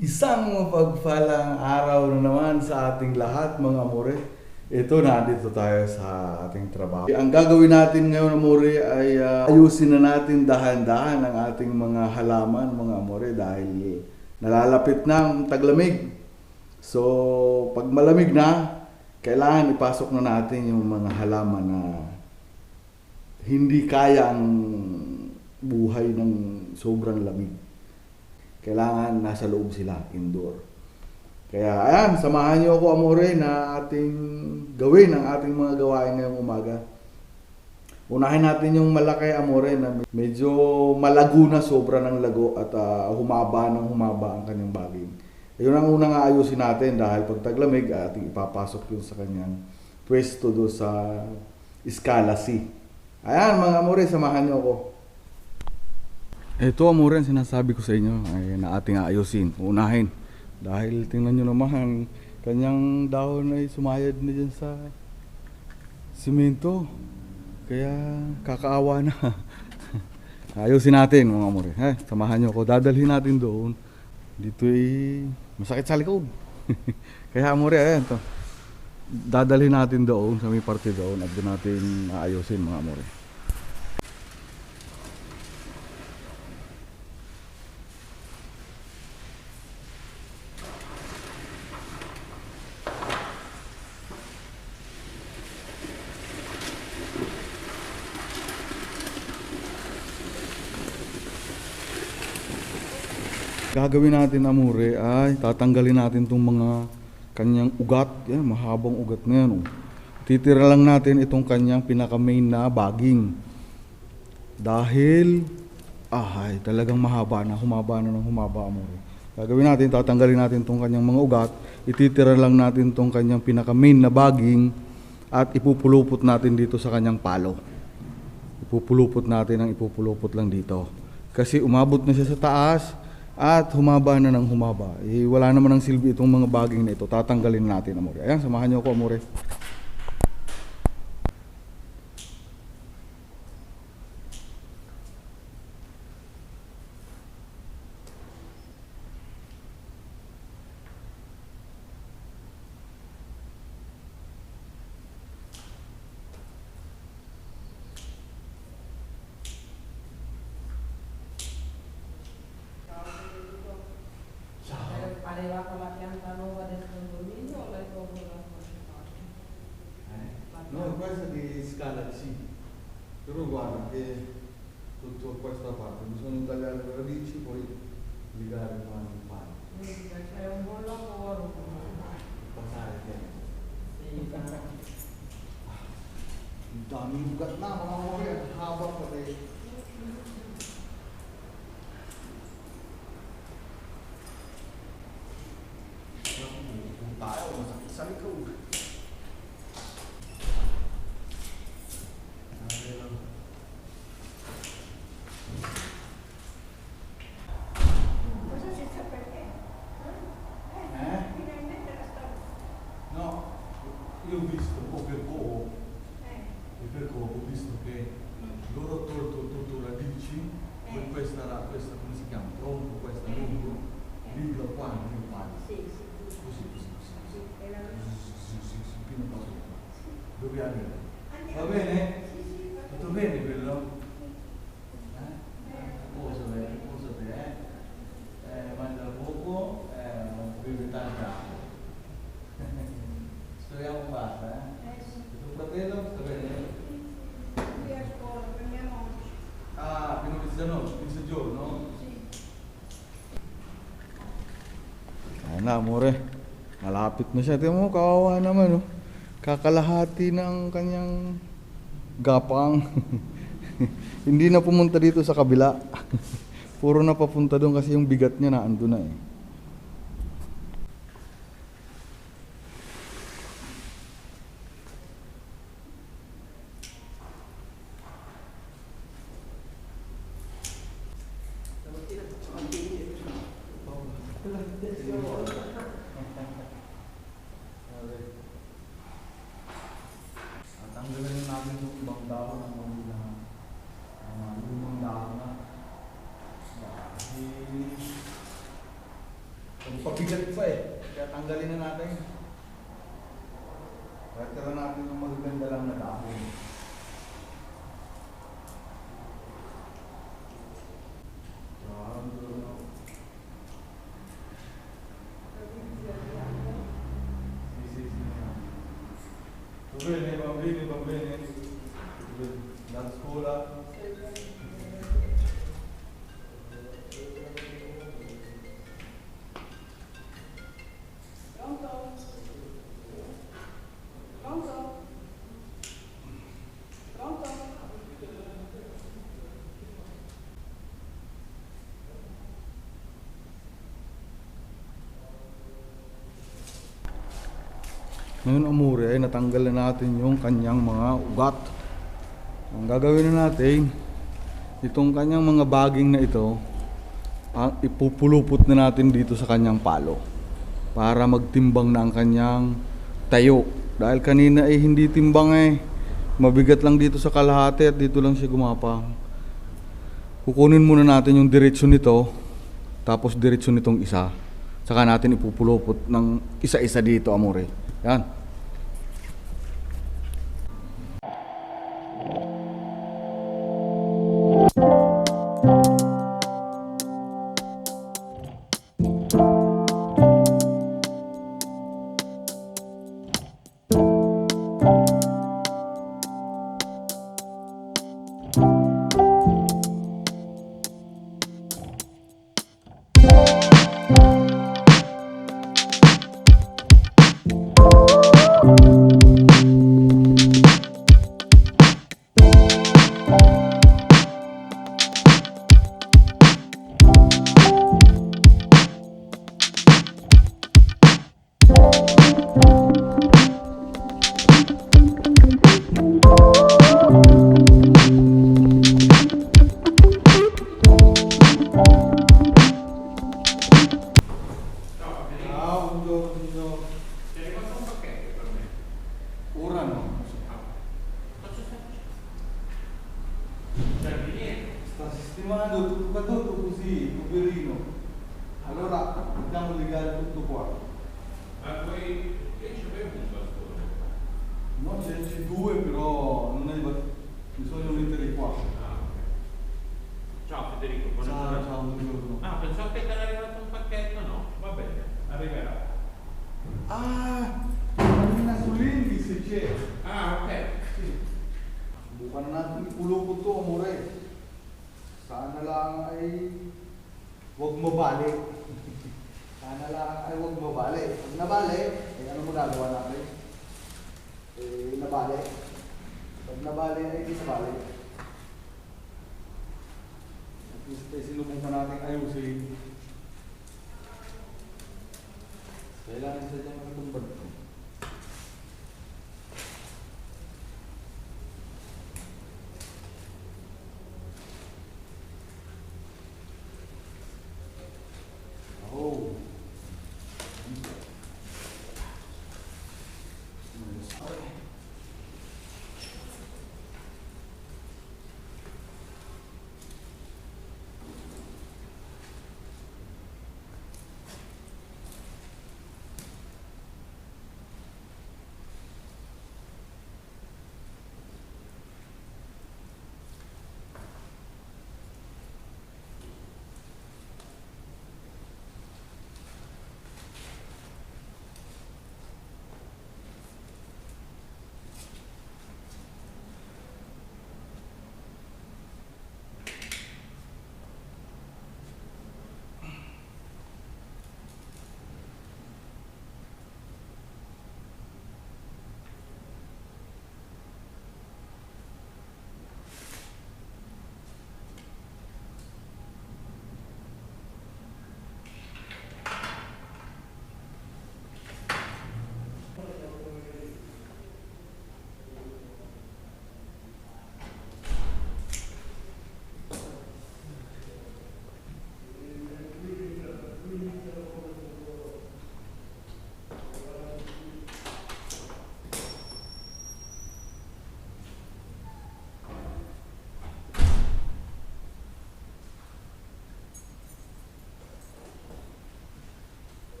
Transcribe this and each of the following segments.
Isang mapagpalang araw na naman sa ating lahat mga amore. Ito, nandito tayo sa ating trabaho. Ang gagawin natin ngayon amore ay ayusin na natin dahan-dahan ang ating mga halaman mga amore dahil nalalapit na ang taglamig. So, pag malamig na, kailangan ipasok na natin yung mga halaman na hindi kaya ang buhay ng sobrang lamig. Kailangan nasa loob sila, indoor. Kaya ayan, samahan niyo ako amore na ating gawin ang ating mga gawain ngayong umaga. Unahin natin yung malaki amore na medyo malago na, sobra ng lago at humaba ang kanyang baging. Yun ang unang aayusin natin dahil pag taglamig ating ipapasok yun sa kanyang pwesto do sa Escala C. Ayan mga amore, samahan niyo ako. Ito amore ang sinasabi ko sa inyo ay na ating aayusin, unahin. Dahil tingnan nyo naman, kanyang dahon ay sumayad na dyan sa simento. Kaya kakaawa na. Ayusin natin mga amore. Samahan nyo ako, dadalhin natin doon. Dito ay masakit sa likod. Kaya amore, ayan to. Dadalhin natin doon sa may parte doon at doon natin aayusin mga amore. Gagawin natin amore ay tatanggalin natin itong mga kanyang ugat. Yan, mahabang ugat na yan. Titira lang natin itong kanyang pinaka-main na baging. Dahil, talagang mahaba na, humaba na ng humaba amore. Gagawin natin, tatanggalin natin itong kanyang mga ugat. Ititira lang natin itong kanyang pinaka-main na baging at ipupulupot natin dito sa kanyang palo. Ipupulupot natin ang ipupulupot lang dito. Kasi umabot na siya sa taas. At humaba na ng humaba. Wala naman ng silbi itong mga baging na ito. Tatanggalin natin amore. Ayan, samahan niyo ako amore. Arriva con la pianta nuova del condominio o l'hai proprio lasciata? No, questa di Scala C. Però guarda che tutta questa parte bisogna tagliare le radici, poi legare il pane. Quindi c'è un buon lavoro. Passare il tempo. Sì, Ang daming ugat na mga amore. Haba pati. Tayo, masakit sa likod. Cosa si sa perché? Finalmente la sto... No, io ho visto ho visto che loro ho tolto radici, poi questa come si chiama? Tronco, questa lungo, libro qua nel pane. Sì. Così. È la... Sì, fino a qua. Dove arriva? Andiamo. Va bene? Sì, va Tutto bene. bene quello? Cosa bene? Mangia poco, beve tanta acqua. Speriamo basta, Sì. Tuo fratello sta bene? Qui a scuola, prendiamoci. Fino a mezzogiorno? Sì. Ayan na, amore. Malapit na siya. Tingnan mo, kawawa naman, oh. Kakalahati ng kanyang gapang. Hindi na pumunta dito sa kabila. Puro na papunta doon kasi yung bigat niya na ando na eh. Tanggalin natin yung ibang dahon ng mga lumang dahon na. Dahil tanggalin na natin. Tira natin yung magaganda lang na dahon. Va bene, va bene. La scuola. Pronto? Pronto? Pronto? Ngayon amore ay natanggal na natin yung kanyang mga ugat. Ang gagawin na natin, itong kanyang mga baging na ito, ang ipupulupot na natin dito sa kanyang palo para magtimbang na ang kanyang tayo. Dahil kanina ay hindi timbang mabigat lang dito sa kalahati at dito lang siya gumapang. Kukunin muna natin yung diretsyon nito, tapos diretsyon nitong isa. Saka natin ipupulupot ng isa-isa dito amore. Yan. Sta sistemando tutto così, poverino. Allora dobbiamo legare tutto qua. Ma poi io ci avevo un bastone. No, c'è due, però non è bisogna mettere qua. Ah, ok. Ciao Federico, buonasera. Ciao, buongiorno. Ah, pensavo che ti era arrivato un pacchetto, no? Va bene, arriverà. Ah, kanina sulindice c'è. Ah, ok. Bukan natin ipulupot to, amore. Sana lang ay huwag mabali. Sana lang ay huwag mabali. Pag nabali, ano mo nagawa natin? Nabali. Pag nabali ay di nabali. At least ay sinubukan natin ayusin. Kailangan sa dyan magtumbad to. Oh.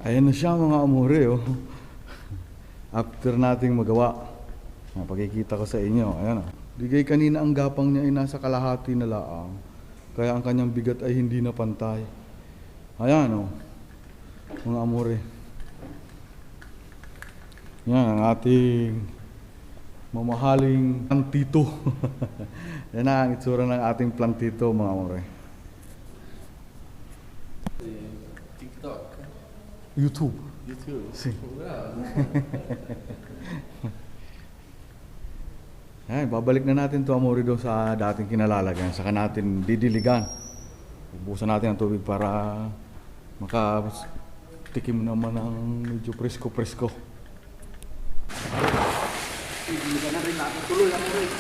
Ayan na siya mga amore, oh. After nating magawa, napakikita ko sa inyo, ayan oh. Digay kanina ang gapang niya ay nasa kalahati na laang. Kaya ang kanyang bigat ay hindi na pantay. Ayan oh, mga amore. Yan ang ating mamahaling plantito. Yan ang itsura ng ating plantito mga amore. TikTok. YouTube. YouTube. Si. Wow. Ay, babalik na natin to amore doon sa dating kinalalagyan. Saka natin didiligan. Ubusan natin ang tubig para makatikim naman ng medyo presko-presko. Hindi ka na rin nakatuloy ako rin.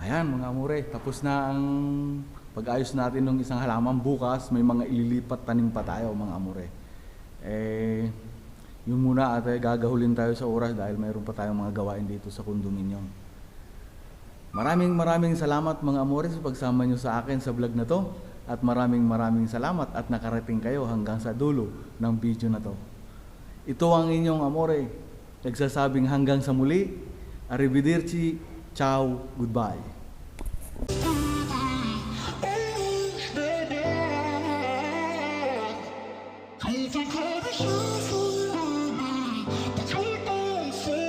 Ayan mga amore, tapos na ang pag-ayos natin ng isang halaman. Bukas may mga ililipat tanim pa tayo mga amore. Yun muna at gagahulin tayo sa oras dahil mayroon pa tayong mga gawain dito sa condominium. Maraming salamat mga amore sa pagsama nyo sa akin sa vlog na to. At maraming salamat at nakarating kayo hanggang sa dulo ng video na to. Ito ang inyong amore, nagsasabing hanggang sa muli. Arrivederci, ciao, goodbye.